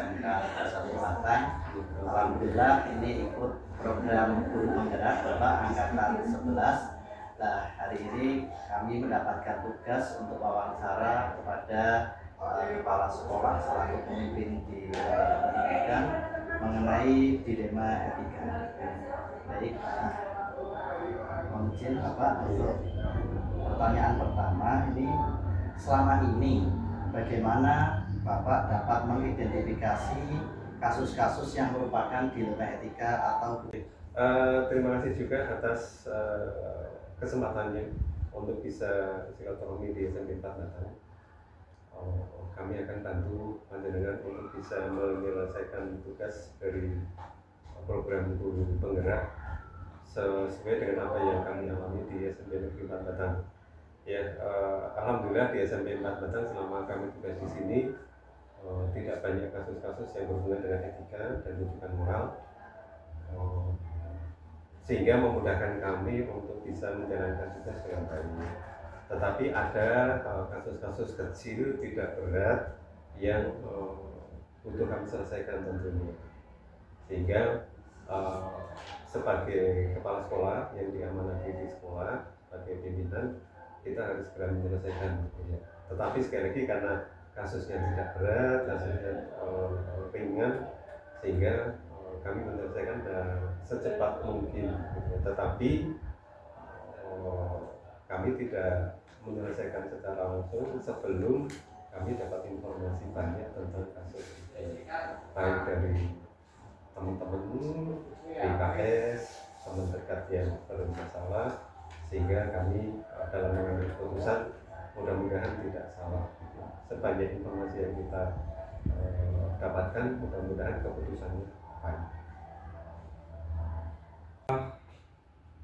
SMK Satu Batang. Alhamdulillah ini ikut program guru penggerak Bapak angkatan 11. Nah, hari ini kami mendapatkan tugas untuk wawancara kepada kepala sekolah selaku pemimpin di lembaga pendidikan mengenai dilema etika. Baik, mohon izin Bapak untuk pertanyaan pertama ini, selama ini bagaimana Bapak dapat mengidentifikasi kasus-kasus yang merupakan dilema etika atau terima kasih juga atas kesempatannya untuk bisa silaturahmi di SMP 4 Batang. Kami akan bantu panjenengan untuk bisa menyelesaikan tugas dari program guru penggerak sesuai dengan apa yang kami alami di SMP Negeri 4 Batang. Ya, alhamdulillah di SMP 4 Batang selama kami tugas di sini tidak banyak kasus-kasus yang berhubungan dengan etika dan rujukan moral, sehingga memudahkan kami untuk bisa menjalankan tugas dengan baik. Tetapi ada kasus-kasus kecil tidak berat yang butuh kami selesaikan tentunya, sehingga sebagai kepala sekolah yang diamanati di sekolah sebagai pimpinan, kita harus segera menyelesaikan. Tetapi sekali lagi karena kasusnya tidak berat, kasusnya ringan, sehingga kami menyelesaikan secepat mungkin. Tetapi kami tidak menyelesaikan secara langsung sebelum kami dapat informasi banyak tentang kasus ini, baik dari teman-teman BKS, teman dekat yang bermasalah, sehingga kami dalam mengambil keputusan mudah-mudahan tidak salah. Sebanyak informasi yang kita dapatkan, mudah-mudahan keputusannya baik.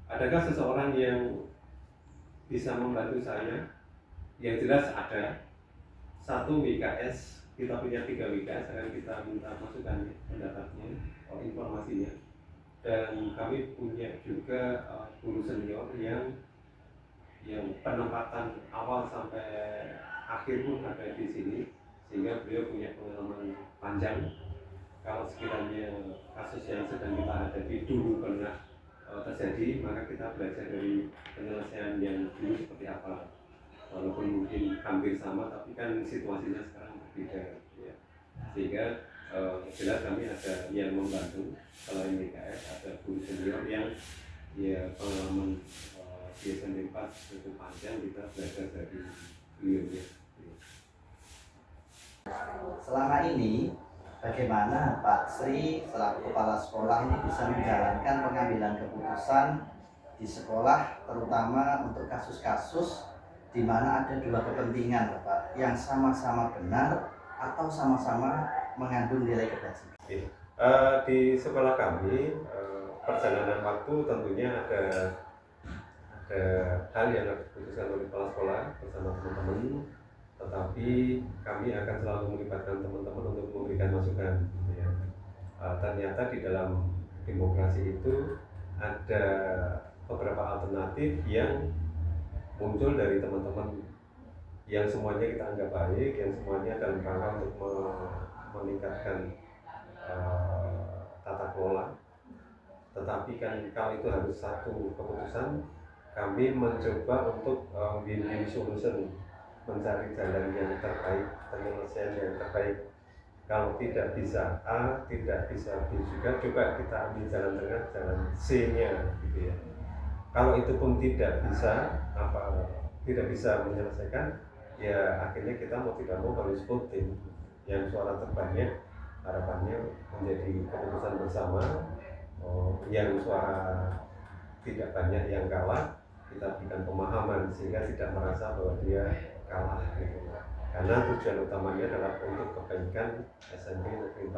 Adakah seseorang yang bisa membantu saya? Yang jelas ada. Satu WKS, kita punya 3 WKS, akan kita minta masukannya, pendapatnya, informasinya. Dan kami punya juga guru senior yang penempatan awal sampai akhir pun ada di sini, sehingga beliau punya pengalaman panjang. Kalau sekiranya kasus yang sedang kita hadapi dulu pernah terjadi, maka kita belajar dari penyelesaian yang dulu seperti apa. Walaupun mungkin hampir sama, tapi kan situasinya sekarang berbeda, ya. Sehingga jelas kami ada yang membantu. Selain BKS, ada guru senior yang pengalaman di SMP 4 cukup panjang, kita belajar dari beliau, ya. Selama ini bagaimana Pak Sri selaku kepala sekolah ini bisa menjalankan pengambilan keputusan di sekolah, terutama untuk kasus-kasus di mana ada dua kepentingan, Pak, yang sama-sama benar atau sama-sama mengandung nilai kebajikan? Di sekolah kami, perjalanan waktu tentunya ada hal yang harus diputuskan oleh kepala sekolah bersama teman-teman, tetapi kami akan selalu melibatkan teman-teman untuk memberikan masukan. Ya. Ternyata di dalam demokrasi itu ada beberapa alternatif yang muncul dari teman-teman, yang semuanya kita anggap baik, yang semuanya dalam rangka untuk meningkatkan tata kelola. Tetapi kan kalau itu harus satu keputusan, kami mencoba untuk win-win solution, mencari jalan yang terbaik, penyelesaian yang terbaik. Kalau tidak bisa A, tidak bisa B juga, coba kita ambil jalan tengah, jalan C-nya, gitu ya. Kalau itu pun tidak bisa menyelesaikan, ya akhirnya kita mau tidak mau harus voting. Yang suara terbanyak harapannya menjadi keputusan bersama. Yang suara tidak banyak yang kalah, kita berikan pemahaman sehingga tidak merasa bahwa dia kalah, gitu. Karena tujuan utamanya adalah untuk kebaikan SMP Negeri 4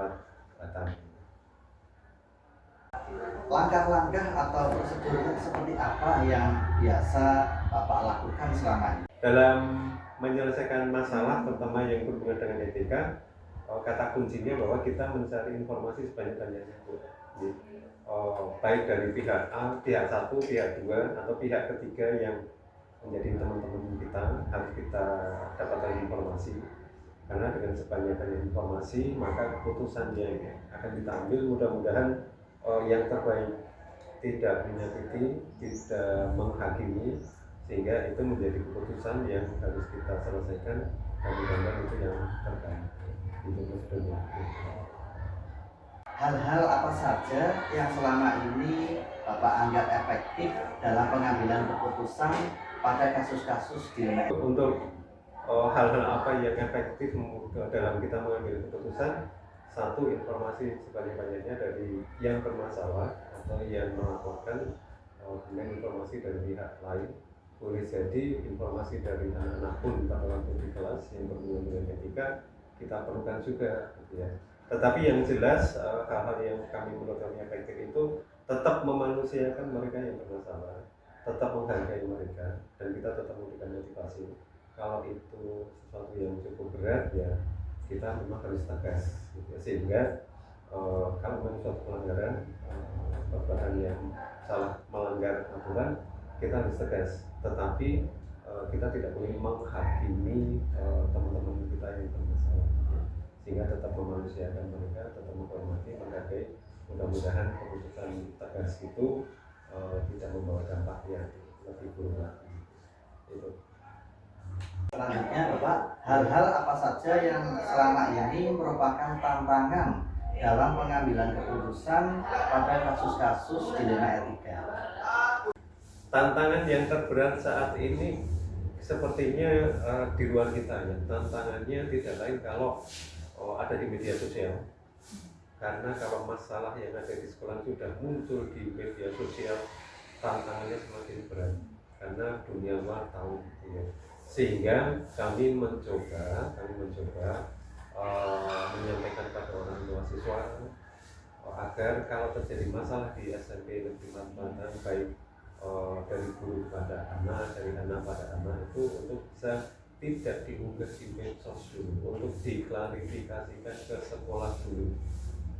Batang. Langkah-langkah atau prosedurnya seperti apa yang biasa Bapak lakukan selama ini dalam menyelesaikan masalah, terutama yang berhubungan dengan etika? Kata kuncinya bahwa kita mencari informasi sebanyak-banyaknya, baik dari pihak A, pihak 1, pihak 2, atau pihak ketiga yang menjadi teman-teman kita, harus kita dapatkan informasi. karena dengan sebanyak-banyaknya informasi maka keputusan yang akan kita ambil mudah-mudahan yang terbaik, tidak menyakiti, tidak menghakimi, sehingga itu menjadi keputusan yang harus kita selesaikan dan mudah-mudahan itu yang terbaik. Itu maksudnya. Hal-hal apa saja yang selama ini Bapak anggap efektif dalam pengambilan keputusan pada kasus-kasus di LMA? Untuk hal-hal apa yang efektif dalam kita mengambil keputusan, satu, informasi sebanyak-banyaknya dari yang bermasalah atau yang melaporkan, kemudian informasi dari pihak lain, boleh jadi informasi dari anak-anak pun pada waktu di kelas yang berhubungan dengan etika kita perlukan juga, gitu ya. Tetapi yang jelas hal-hal yang menurut kami efektif itu tetap memanusiakan mereka yang bermasalah, tetap menghargai mereka, dan kita tetap memberikan motivasi. Kalau itu sesuatu yang cukup berat, ya kita memang harus tegas, gitu. Sehingga kalau memang suatu pelanggaran, perbuatan yang salah melanggar aturan, kita harus tegas. Tetapi kita tidak boleh menghakimi teman-teman kita yang bermasalah, sehingga tetap memanusiakan mereka, tetap menghormati, menghargai. Mudah-mudahan keputusan tegas itu tidak membawa dampak yang lebih buruk lagi. Itu. Selanjutnya Bapak, hal-hal apa saja yang selama ini merupakan tantangan dalam pengambilan keputusan pada kasus-kasus dilema etika? Tantangan yang terberat saat ini sepertinya di luar kita, ya. Tantangannya tidak lain kalau ada di media sosial. Karena kalau masalah yang ada di sekolah sudah muncul di media sosial, tantangannya semakin berat karena dunia luar tahu, ya. Sehingga kami mencoba menyampaikan pada orang tua siswa agar kalau terjadi masalah di SMP Negeri Mantan, baik dari guru pada anak, dari anak pada anak, itu untuk bisa tidak diunggah di medsos dulu, untuk diklarifikasikan ke sekolah dulu.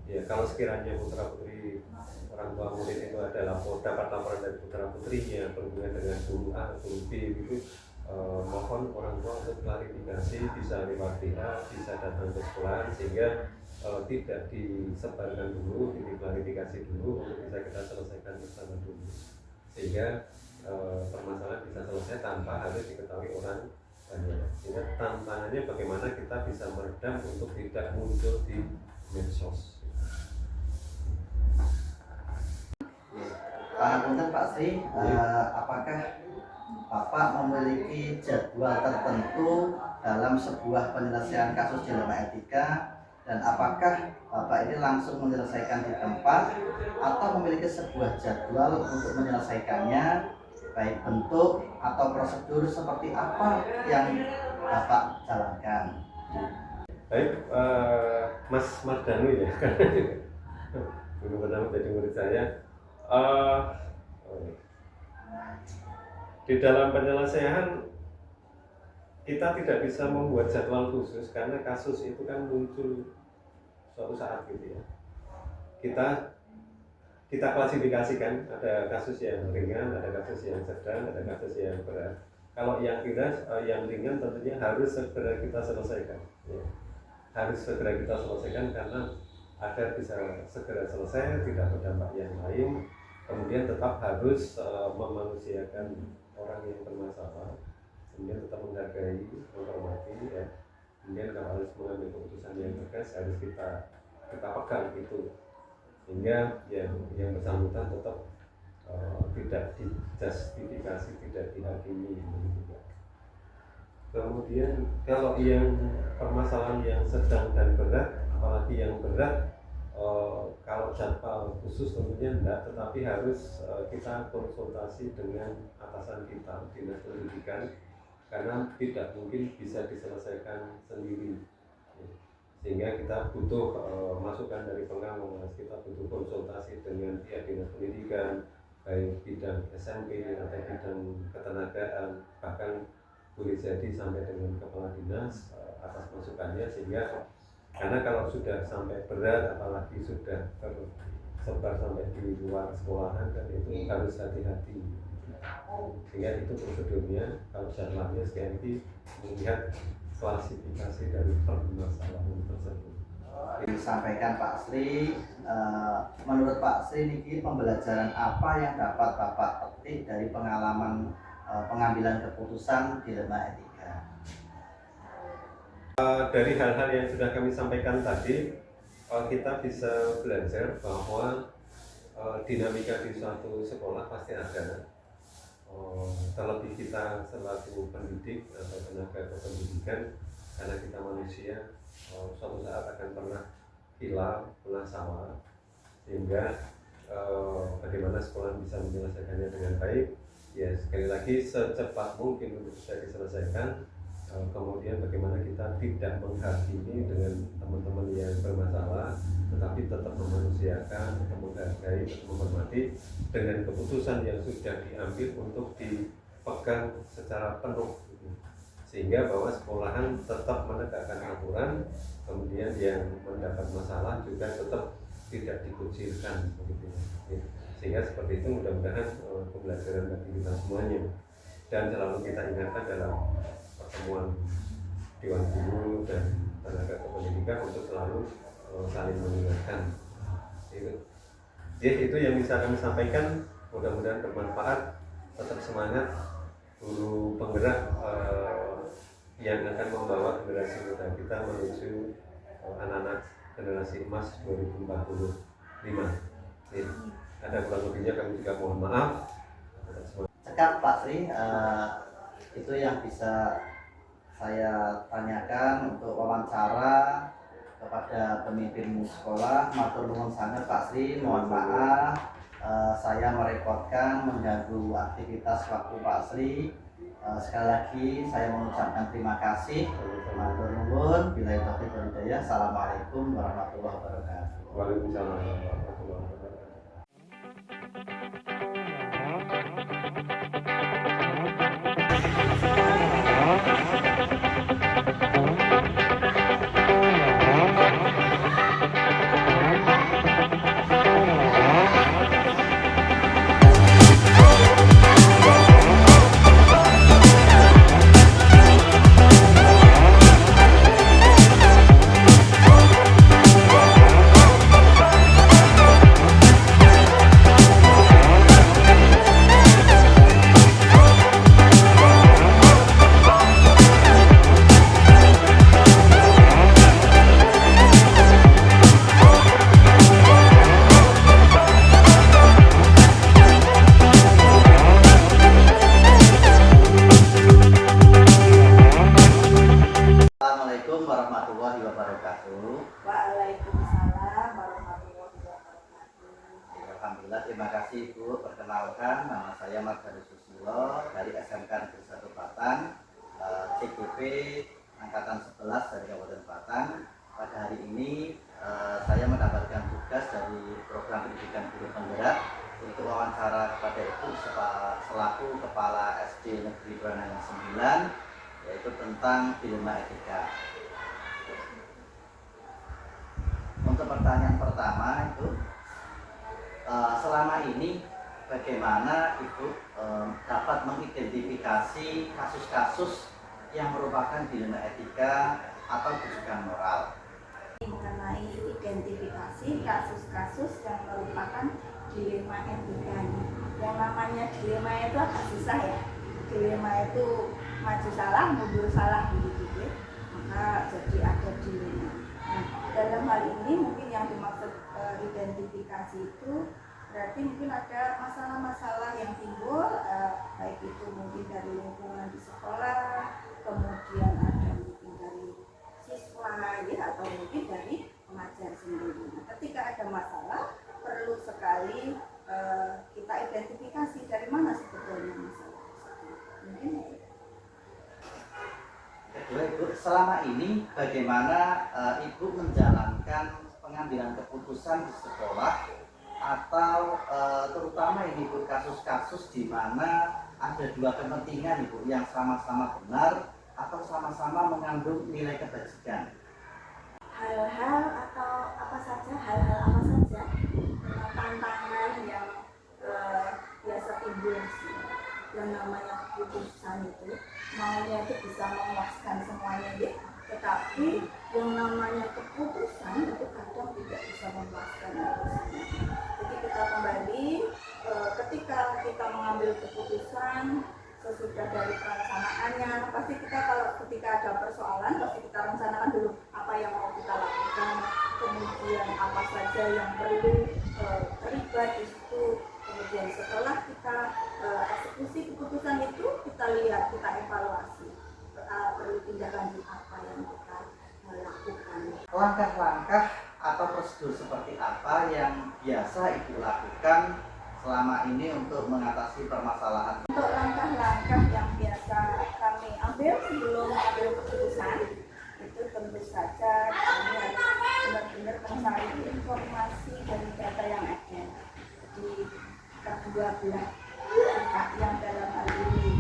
Ya, kalau sekiranya putra putri orang tua murid itu adalah dapat laporan dari putra putrinya berhubungan dengan guru A, guru B, itu mohon orang tua untuk klarifikasi, bisa lewat WA, bisa datang ke sekolah, sehingga tidak disebarkan dulu, diklarifikasi dulu untuk bisa kita selesaikan bersama dulu, sehingga permasalahan bisa selesai tanpa harus diketahui orang banyak. Sehingga tantangannya bagaimana kita bisa meredam untuk tidak muncul di medsos. Pangapunten Pak Sri, apakah Bapak memiliki jadwal tertentu dalam sebuah penyelesaian kasus dilema etika, dan apakah Bapak ini langsung menyelesaikan di tempat atau memiliki sebuah jadwal untuk menyelesaikannya, baik bentuk atau prosedur seperti apa yang Bapak jalankan? Baik, Mas Mardanu, ya, dulu pernah menjadi murid saya. Di dalam penyelesaian kita tidak bisa membuat jadwal khusus karena kasus itu kan muncul suatu saat, gitu ya. Kita klasifikasikan, ada kasus yang ringan, ada kasus yang sedang, ada kasus yang berat. Kalau yang ringan tentunya harus segera kita selesaikan, ya. Harus segera kita selesaikan karena agar bisa segera selesai, tidak berdampak yang lain. Kemudian tetap harus memanusiakan orang yang bermasalah, kemudian tetap menghargai, menghormati, ya. Kemudian kalau harus mengambil keputusan yang tegas, harus kita pegang itu, sehingga yang bersangkutan tetap tidak dijustifikasi, tidak dihakimi, gitu. Kemudian kalau yang permasalahan yang sedang dan berat, apalagi yang berat, kalau jadwal khusus tentunya enggak, tetapi harus kita konsultasi dengan atasan kita, dinas pendidikan, karena tidak mungkin bisa diselesaikan sendiri, sehingga kita butuh masukan dari pengawas, kita butuh konsultasi dengan pihak dinas pendidikan, baik bidang SMP atau bidang ketenagaan, bahkan boleh jadi sampai dengan kepala dinas atas masukannya, sehingga karena kalau sudah sampai berat, apalagi sudah tersebar sampai di luar sekolahan, kan itu harus hati-hati. Sehingga itu prosedurnya, kalau jadwalnya sekali lagi melihat klasifikasi dari permasalahan tersebut. Disampaikan Pak Sri, menurut Pak Sri niki pembelajaran apa yang dapat Bapak petik dari pengalaman pengambilan keputusan dilema etika? Dari hal-hal yang sudah kami sampaikan tadi, kita bisa belajar bahwa dinamika di suatu sekolah pasti ada. Terlebih kita selaku pendidik atau tenaga kependidikan, karena kita manusia, suatu saat akan pernah hilang, pernah salah, sehingga bagaimana sekolah bisa menyelesaikannya dengan baik, ya sekali lagi secepat mungkin untuk bisa diselesaikan. Kemudian bagaimana kita tidak menghakimi dengan teman-teman yang bermasalah, tetapi tetap memanusiakan, tetap menghargai, tetap menghormati dengan keputusan yang sudah diambil untuk dipegang secara penuh, sehingga bahwa sekolahan tetap menegakkan aturan, kemudian yang mendapat masalah juga tetap tidak dikucilkan begitu. Sehingga seperti itu mudah-mudahan pembelajaran bagi kita semuanya, dan selalu kita ingatkan dalam pertemuan Dewan Guru dan tenaga kependidikan untuk selalu saling mengingatkan. Itu yang bisa kami sampaikan. Mudah-mudahan bermanfaat. Tetap semangat guru penggerak yang akan membawa generasi muda kita menuju anak-anak generasi emas 2045. Ada kurang lebihnya kami juga mohon maaf. Cekap Pak Sri, itu yang bisa saya tanyakan untuk wawancara kepada pemimpin sekolah. Matur nuwun sangat Pak Sri, mohon maaf saya merepotkan mengganggu aktivitas waktu Pak Sri. Sekali lagi saya mengucapkan terima kasih. Matur nuwun, billahi taufiq wal hidayah. Assalamualaikum warahmatullahi wabarakatuh. Waalaikumsalam warahmatullahi wabarakatuh. Assalamualaikum warahmatullahi wabarakatuh. Waalaikumsalam warahmatullahi wabarakatuh. Alhamdulillah, terima kasih Ibu. Perkenalkan, nama saya Margaret Susilo dari SMK Negeri 1 Batang, CGP Angkatan 11 dari Kabupaten Batang. Pada hari ini saya mendapatkan tugas dari program pendidikan guru penggerak untuk wawancara kepada Ibu selaku Kepala SD Negeri Branayang 9, yaitu tentang dilema etika. Untuk pertanyaan pertama itu, selama ini bagaimana Ibu dapat mengidentifikasi kasus-kasus yang merupakan dilema etika atau bujukan moral? Mengenai identifikasi kasus-kasus yang merupakan dilema etika. Yang namanya dilema itu agak susah ya. Dilema itu maju salah, mundur salah gitu, maka jadi ada dilema. Nah, dalam hal ini mungkin yang dimaksud identifikasi itu berarti mungkin ada masalah-masalah yang timbul, baik itu mungkin dari lingkungan di sekolah, kemudian ada mungkin dari siswa ya, atau mungkin dari pengajar sendiri. Nah, ketika ada masalah perlu sekali kita identifikasi dari mana sebetulnya masalah tersebut. Mungkin Kedua, Ibu, selama ini bagaimana Ibu menjalankan pengambilan keputusan di sekolah, atau terutama ini Ibu kasus-kasus di mana ada dua kepentingan Ibu yang sama-sama benar atau sama-sama mengandung nilai kebajikan? hal-hal atau apa saja tantangan yang biasa timbul sih. Yang namanya keputusan itu maunya itu bisa memuaskan semuanya ya, sudah dari perencanaannya. Pasti kita kalau ketika ada persoalan pasti kita rencanakan dulu apa yang mau kita lakukan, kemudian apa saja yang perlu terlibat di situ. Kemudian setelah kita eksekusi keputusan itu, kita lihat, kita evaluasi perlu tindak lanjut apa yang kita lakukan. Langkah-langkah atau prosedur seperti apa yang biasa Ibu lakukan selama ini untuk mengatasi permasalahan? Untuk langkah-langkah yang biasa kami ambil sebelum mengambil keputusan, itu tentu saja kami harus benar-benar mencari informasi dari data yang ada di kedua belah pihak yang dalam hal ini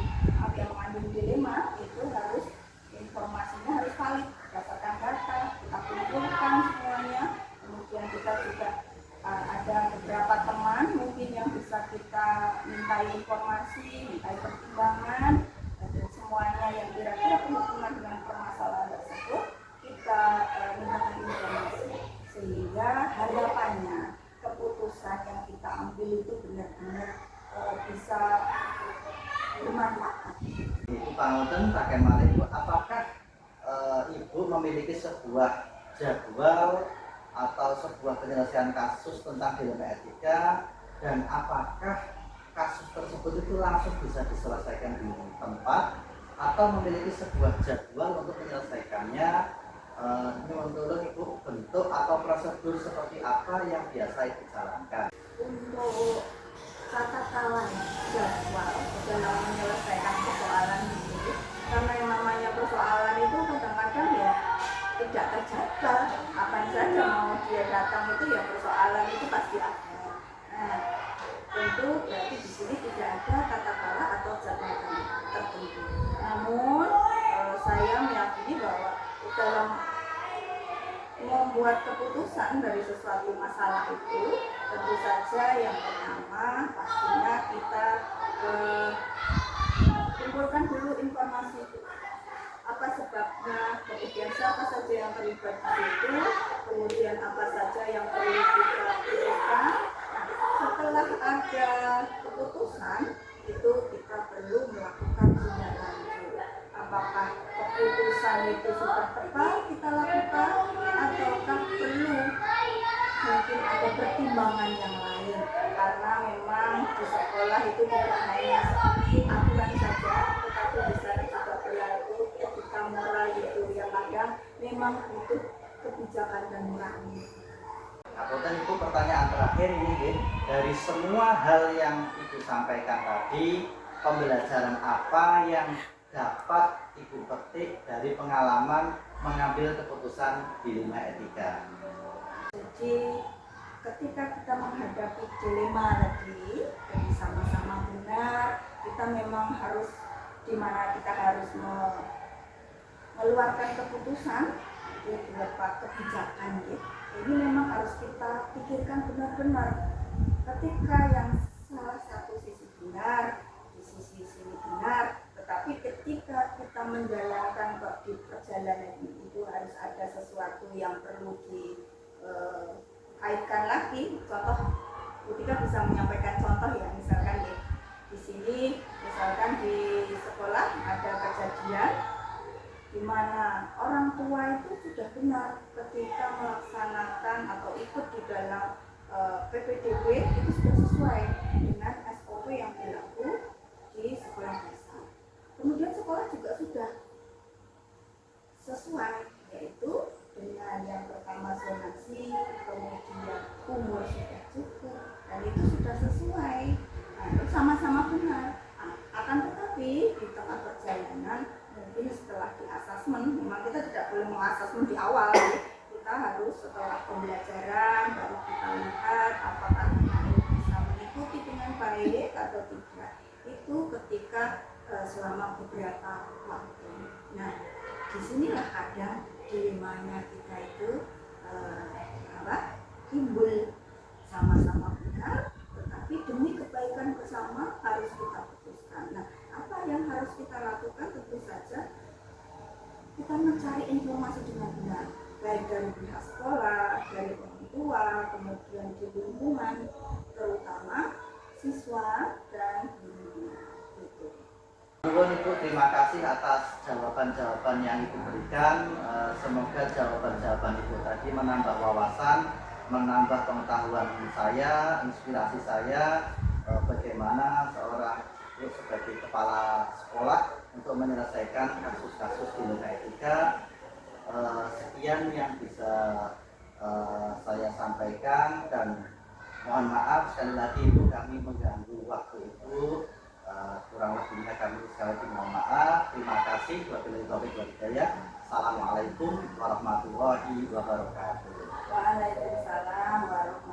yang mengandung dilema. Itu harus informasinya harus valid berdasarkan data, kita kumpulkan semuanya. Kemudian kita juga ada beberapa teman mungkin yang bisa kita mintai informasi, mintai pertimbangan, dan semuanya yang kira-kira berhubungan dengan permasalahan tersebut kita minta informasi, sehingga harapannya keputusan yang kita ambil itu benar-benar bisa bermanfaat. Ibu Pangunten, Pak Kemal, Ibu, apakah Ibu memiliki sebuah jadwal atau sebuah penyelesaian kasus tentang dilema etika, dan apakah kasus tersebut itu langsung bisa diselesaikan di tempat atau memiliki sebuah jadwal untuk menyelesaikannya? Menurut Ibu, bentuk atau prosedur seperti apa yang biasa Ibu jalankan? Untuk tata cara jadwal dalam menyelesaikan persoalan ini, karena yang namanya persoalan itu kadang-kadang ya tidak terjaga, kapan saja mau dia datang itu ya persoalan itu pasti ada. Nah, tentu berarti di sini tidak ada tata cara atau jadwal tertentu. Namun saya meyakini bahwa dalam membuat keputusan dari sesuatu masalah itu, tentu saja yang pertama pastinya kita kumpulkan dulu informasi apa sebabnya, kemudian siapa saja yang terlibat di situ, kemudian apa saja yang perlu kita lakukan. Nah, setelah ada keputusan itu kita perlu melakukan tindak lanjut. Apakah keputusan itu sudah tepat kita lakukan, ataukah perlu mungkin ada pertimbangan yang lain, karena memang di sekolah itu tidak hanya aturan saja, tetapi bisa juga berlaku etika moral itu yang kadang memang butuh kebijakan dan moralnya. Apunten Ibu, pertanyaan terakhir ini, dari semua hal yang Ibu sampaikan tadi, pembelajaran apa yang dapat Ibu petik dari pengalaman mengambil keputusan dilema etika? Jadi ketika kita menghadapi dilema tadi, jadi sama-sama benar, kita memang harus dimana kita harus mengeluarkan keputusan itu berupa kebijakan gitu. Ini memang harus kita pikirkan benar-benar. Ketika yang salah satu sisi benar, di sisi sini benar, tetapi ketika kita menjalankan di perjalanan ini itu harus ada sesuatu yang perlu dikaitkan lagi. Contoh, ketika bisa menyampaikan contoh ya, misalkan ya, di sini misalkan di sekolah ada kejadian di mana orang tua itu sudah benar ketika melaksanakan atau ikut di dalam PPDB itu sudah sesuai dengan SOP yang berlaku di sekolah dasar. Kemudian sekolah juga sudah sesuai, yaitu dengan yang pertama zonasi, kemudian umur sudah cukup, dan itu sudah sesuai. Nah, itu sama-sama benar. Akan tetapi di tengah perjalanan mungkin setelah di asesmen, memang kita tidak boleh mengasesmen di awal. Kita harus setelah pembelajaran baru kita lihat apakah anak ini bisa mengikuti dengan baik atau tidak. Itu ketika selama beberapa waktu. Nah, disinilah kadang dilemanya kita itu timbul, sama-sama benar, tetapi demi kebaikan bersama harus kita putuskan. Nah, apa yang harus kita lakukan? Tentu saja kita mencari informasi dengan benar, baik dari pihak sekolah, dari orang tua, kemudian di lingkungan, terutama siswa dan gurunya. Gitu. Nuwun Ibu, terima kasih atas jawaban-jawaban yang Ibu berikan. Semoga jawaban-jawaban Ibu tadi menambah wawasan, menambah pengetahuan saya, inspirasi saya bagaimana seorang ibu sebagai kepala sekolah untuk menyelesaikan kasus-kasus di lembaga etika. Sekian yang bisa saya sampaikan dan mohon maaf sekali lagi Ibu kami mengganggu waktu Ibu. Kurang lebihnya kami sekali lagi mohon maaf. Terima kasih. Wabillahi taufiq wal hidayah. Assalamualaikum warahmatullahi wabarakatuh. Waalaikumsalam warahmatullahi wabarakatuh.